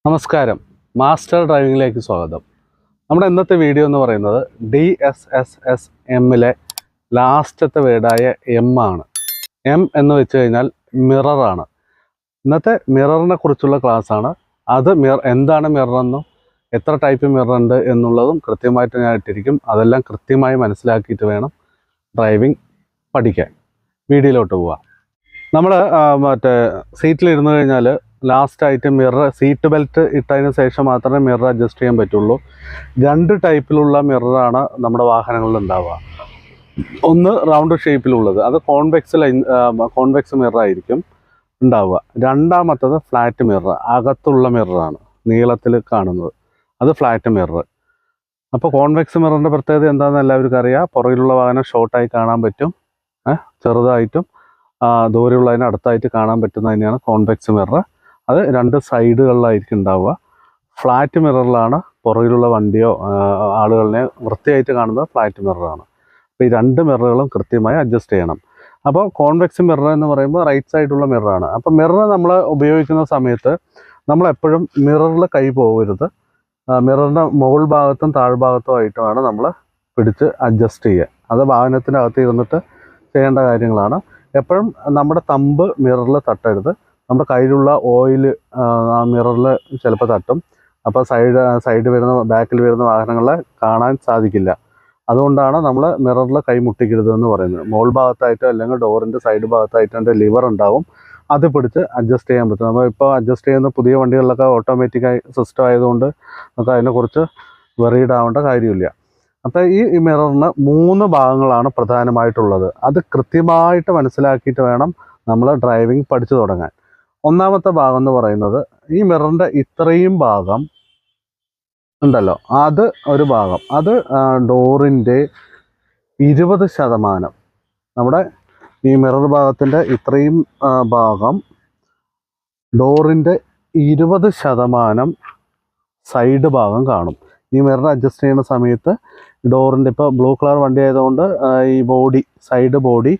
നമസ്കാരം, മാസ്റ്റർ ഡ്രൈവിംഗിലേക്ക് സ്വാഗതം. നമ്മുടെ ഇന്നത്തെ വീഡിയോ എന്ന് പറയുന്നത് DSSS-M ലാസ്റ്റത്തെ വേർഡായ M ആണ്. M എന്ന് വെച്ച് കഴിഞ്ഞാൽ മിററാണ്. ഇന്നത്തെ മിററിനെ കുറിച്ചുള്ള ക്ലാസ്സാണ്. അത് എന്താണ് മിററെന്നും എത്ര ടൈപ്പ് മിറർ ഉണ്ട് എന്നുള്ളതും കൃത്യമായിട്ട് ഞാൻ ഇട്ടിരിക്കും. അതെല്ലാം കൃത്യമായി മനസ്സിലാക്കിയിട്ട് വേണം ഡ്രൈവിംഗ് പഠിക്കാൻ. വീഡിയോയിലോട്ട് പോവാം. നമ്മൾ സീറ്റിലിരുന്ന് കഴിഞ്ഞാൽ ലാസ്റ്റായിട്ട് മിറർ സീറ്റ് ബെൽറ്റ് ഇട്ടതിന് ശേഷം മാത്രമേ മിറർ അഡ്ജസ്റ്റ് ചെയ്യാൻ പറ്റുള്ളൂ. രണ്ട് ടൈപ്പിലുള്ള മിററാണ് നമ്മുടെ വാഹനങ്ങളിൽ ഉണ്ടാവുക. ഒന്ന് റൗണ്ട് ഷേപ്പിലുള്ളത്, അത് കോൺവെക്സ് മിറർ ആയിരിക്കും ഉണ്ടാവുക. രണ്ടാമത്തത് ഫ്ലാറ്റ് മിറർ, അകത്തുള്ള മിററാണ്, നീളത്തിൽ കാണുന്നത്, അത് ഫ്ലാറ്റ് മിറർ. അപ്പോൾ കോൺവെക്സ് മിററിൻ്റെ പ്രത്യേകത എന്താണെന്ന് എല്ലാവർക്കും അറിയാം. പുറകിലുള്ള വാഹനം ഷോർട്ടായി കാണാൻ പറ്റും, ചെറുതായിട്ടും ദൂരെയുള്ളതിന് അടുത്തായിട്ട് കാണാൻ പറ്റുന്നത് തന്നെയാണ് കോൺവെക്സ് മിറർ. അത് രണ്ട് സൈഡുകളിലായിരിക്കും ഉണ്ടാവുക. ഫ്ലാറ്റ് മിററിലാണ് പുറകിലുള്ള വണ്ടിയോ ആളുകളിനെ വൃത്തിയായിട്ട് കാണുന്നത് ഫ്ലാറ്റ് മിററാണ്. അപ്പോൾ ഈ രണ്ട് മിററുകളും കൃത്യമായി അഡ്ജസ്റ്റ് ചെയ്യണം. അപ്പോൾ കോൺവെക്സ് മിറർ എന്ന് പറയുമ്പോൾ റൈറ്റ് സൈഡുള്ള മിററാണ്. അപ്പോൾ മിറർ നമ്മൾ ഉപയോഗിക്കുന്ന സമയത്ത് നമ്മളെപ്പോഴും മിററിൽ കൈ പോകരുത്. മിററിൻ്റെ മുകൾ ഭാഗത്തും താഴ്ഭാഗത്തും ആയിട്ടുമാണ് നമ്മൾ പിടിച്ച് അഡ്ജസ്റ്റ് ചെയ്യുക. അത് വാഹനത്തിനകത്ത് ഇരുന്നിട്ട് ചെയ്യേണ്ട കാര്യങ്ങളാണ്. എപ്പോഴും നമ്മുടെ തമ്പ് മിററിൽ തട്ടരുത്. നമ്മുടെ കയ്യിലുള്ള ഓയിൽ മിററിൽ ചിലപ്പോൾ തട്ടും. അപ്പോൾ സൈഡ് വരുന്ന ബാക്കിൽ വരുന്ന വാഹനങ്ങളെ കാണാൻ സാധിക്കില്ല. അതുകൊണ്ടാണ് നമ്മൾ മിററിൽ കൈ മുട്ടിക്കരുത് എന്ന് പറയുന്നത്. മുകൾ ഭാഗത്തായിട്ടോ അല്ലെങ്കിൽ ഡോറിൻ്റെ സൈഡ് ഭാഗത്തായിട്ടോ എൻ്റെ ലിവർ ഉണ്ടാവും, അത് പിടിച്ച് അഡ്ജസ്റ്റ് ചെയ്യാൻ പറ്റും. നമ്മൾ ഇപ്പോൾ അഡ്ജസ്റ്റ് ചെയ്യുന്ന പുതിയ വണ്ടികളിലൊക്കെ ഓട്ടോമാറ്റിക്കായി സിസ്റ്റം ആയതുകൊണ്ട് നമുക്ക് അതിനെക്കുറിച്ച് വെറീഡ് ആവേണ്ട കാര്യമില്ല. അപ്പോൾ ഈ മിററിന് 3 ഭാഗങ്ങളാണ് പ്രധാനമായിട്ടുള്ളത്. അത് കൃത്യമായിട്ട് മനസ്സിലാക്കിയിട്ട് വേണം നമ്മൾ ഡ്രൈവിംഗ് പഠിച്ചു തുടങ്ങാൻ. ഒന്നാമത്തെ ഭാഗം എന്ന് പറയുന്നത് ഈ മിററിൻ്റെ ഇത്രയും ഭാഗം ഉണ്ടല്ലോ, അത് ഒരു ഭാഗം, അത് ഡോറിൻ്റെ 20%. നമ്മുടെ ഈ മിറർ ഭാഗത്തിൻ്റെ ഇത്രയും ഭാഗം ഡോറിൻ്റെ 20% സൈഡ് ഭാഗം കാണും. ഈ മിറർ അഡ്ജസ്റ്റ് ചെയ്യുന്ന സമയത്ത് ഡോറിൻ്റെ, ഇപ്പോൾ ബ്ലൂ കളർ വണ്ടി ആയതുകൊണ്ട് ഈ ബോഡി, സൈഡ് ബോഡി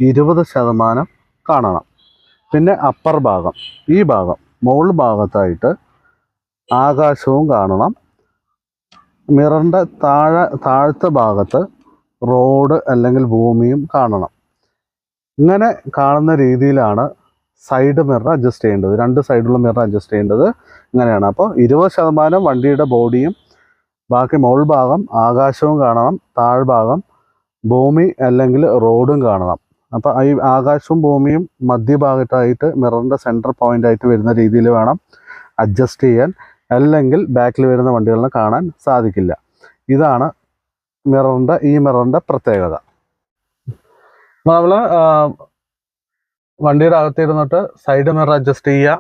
20% കാണണം. പിന്നെ അപ്പർ ഭാഗം, ഈ ഭാഗം മുകൾ ഭാഗത്തായിട്ട് ആകാശവും കാണണം. മിററിൻ്റെ താഴത്തെ ഭാഗത്ത് റോഡ് അല്ലെങ്കിൽ ഭൂമിയും കാണണം. ഇങ്ങനെ കാണുന്ന രീതിയിലാണ് സൈഡ് മിറർ അഡ്ജസ്റ്റ് ചെയ്യേണ്ടത്. രണ്ട് സൈഡുള്ള മിറർ അഡ്ജസ്റ്റ് ചെയ്യേണ്ടത് ഇങ്ങനെയാണ്. അപ്പോൾ 20% വണ്ടിയുടെ ബോഡിയും ബാക്കി മുകൾ ഭാഗം ആകാശവും കാണണം, താഴ്ഭാഗം ഭൂമി അല്ലെങ്കിൽ റോഡും കാണണം. അപ്പോൾ ഈ ആകാശവും ഭൂമിയും മധ്യഭാഗത്തായിട്ട് മിററിൻ്റെ സെൻറ്റർ പോയിൻ്റായിട്ട് വരുന്ന രീതിയിൽ വേണം അഡ്ജസ്റ്റ് ചെയ്യാൻ. അല്ലെങ്കിൽ ബാക്കിൽ വരുന്ന വണ്ടികളിനെ കാണാൻ സാധിക്കില്ല. ഇതാണ് ഈ മിററിൻ്റെ പ്രത്യേകത. അപ്പോൾ നമ്മൾ വണ്ടിയുടെ അകത്തിരുന്നിട്ട് സൈഡ് മിറർ അഡ്ജസ്റ്റ് ചെയ്യുക.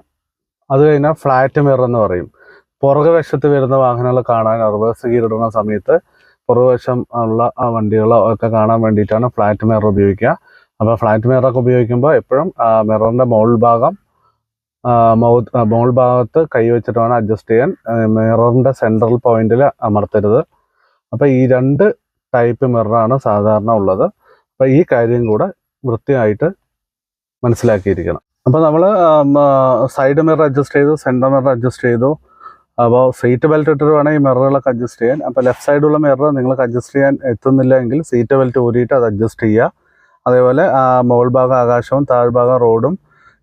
അത് കഴിഞ്ഞാൽ ഫ്ലാറ്റ് മിറർ എന്ന് പറയും. പുറകു വശത്ത് വരുന്ന വാഹനങ്ങൾ കാണാൻ, റിവേഴ്സ് ഗിയർ ഇടുന്ന സമയത്ത് പുറകുവശം ഉള്ള വണ്ടികളോ ഒക്കെ കാണാൻ വേണ്ടിയിട്ടാണ് ഫ്ലാറ്റ് മിറർ ഉപയോഗിക്കുക. അപ്പോൾ ഫ്ലാറ്റ് മിററൊക്കെ ഉപയോഗിക്കുമ്പോൾ എപ്പോഴും മിററിൻ്റെ മുകൾ ഭാഗത്ത് കൈ വെച്ചിട്ട് വേണം അഡ്ജസ്റ്റ് ചെയ്യാൻ. മിററിൻ്റെ സെൻട്രൽ പോയിന്റിൽ അമർത്തരുത്. അപ്പോൾ ഈ രണ്ട് ടൈപ്പ് മിററാണ് സാധാരണ ഉള്ളത്. അപ്പോൾ ഈ കാര്യം കൂടെ വൃത്തിയായിട്ട് മനസ്സിലാക്കിയിരിക്കണം. അപ്പോൾ നമ്മൾ സൈഡ് മിറർ അഡ്ജസ്റ്റ് ചെയ്തു, സെൻറ്റർ മിറർ അഡ്ജസ്റ്റ് ചെയ്തു. അപ്പോൾ സീറ്റ് ബെൽറ്റ് ഇട്ടിട്ട് വേണം ഈ മിററുകളൊക്കെ അഡ്ജസ്റ്റ് ചെയ്യാൻ. അപ്പോൾ ലെഫ്റ്റ് സൈഡുള്ള മിറർ നിങ്ങൾക്ക് അഡ്ജസ്റ്റ് ചെയ്യാൻ എത്തുന്നില്ല എങ്കിൽ സീറ്റ് ബെൽറ്റ് ഊരിയിട്ട് അത് അഡ്ജസ്റ്റ് ചെയ്യുക. അതേപോലെ മുകൾ ഭാഗം ആകാശവും താഴ്ഭാഗം റോഡും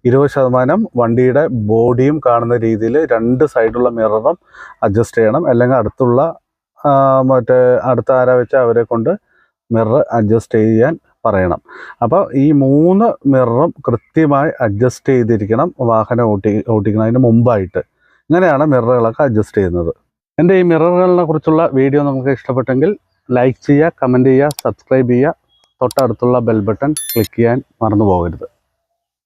20% വണ്ടിയുടെ ബോഡിയും കാണുന്ന രീതിയിൽ രണ്ട് സൈഡുള്ള മിററും അഡ്ജസ്റ്റ് ചെയ്യണം. അല്ലെങ്കിൽ അടുത്ത ആരാ വെച്ചാൽ അവരെ കൊണ്ട് മിറർ അഡ്ജസ്റ്റ് ചെയ്യാൻ പറയണം. അപ്പോൾ ഈ 3 മിററും കൃത്യമായി അഡ്ജസ്റ്റ് ചെയ്തിരിക്കണം വാഹനം ഓടിക്കുന്നതിന് മുമ്പായിട്ട്. ഇങ്ങനെയാണ് മിററുകളൊക്കെ അഡ്ജസ്റ്റ് ചെയ്യുന്നത്. എൻ്റെ ഈ മിററുകളെ കുറിച്ചുള്ള വീഡിയോ നിങ്ങൾക്ക് ഇഷ്ടപ്പെട്ടെങ്കിൽ ലൈക്ക് ചെയ്യുക, കമൻറ്റ് ചെയ്യുക, സബ്സ്ക്രൈബ് ചെയ്യുക. തൊട്ടടുത്തുള്ള ബെൽ ബട്ടൺ ക്ലിക്ക് ചെയ്യാൻ മറന്നു പോകരുത്.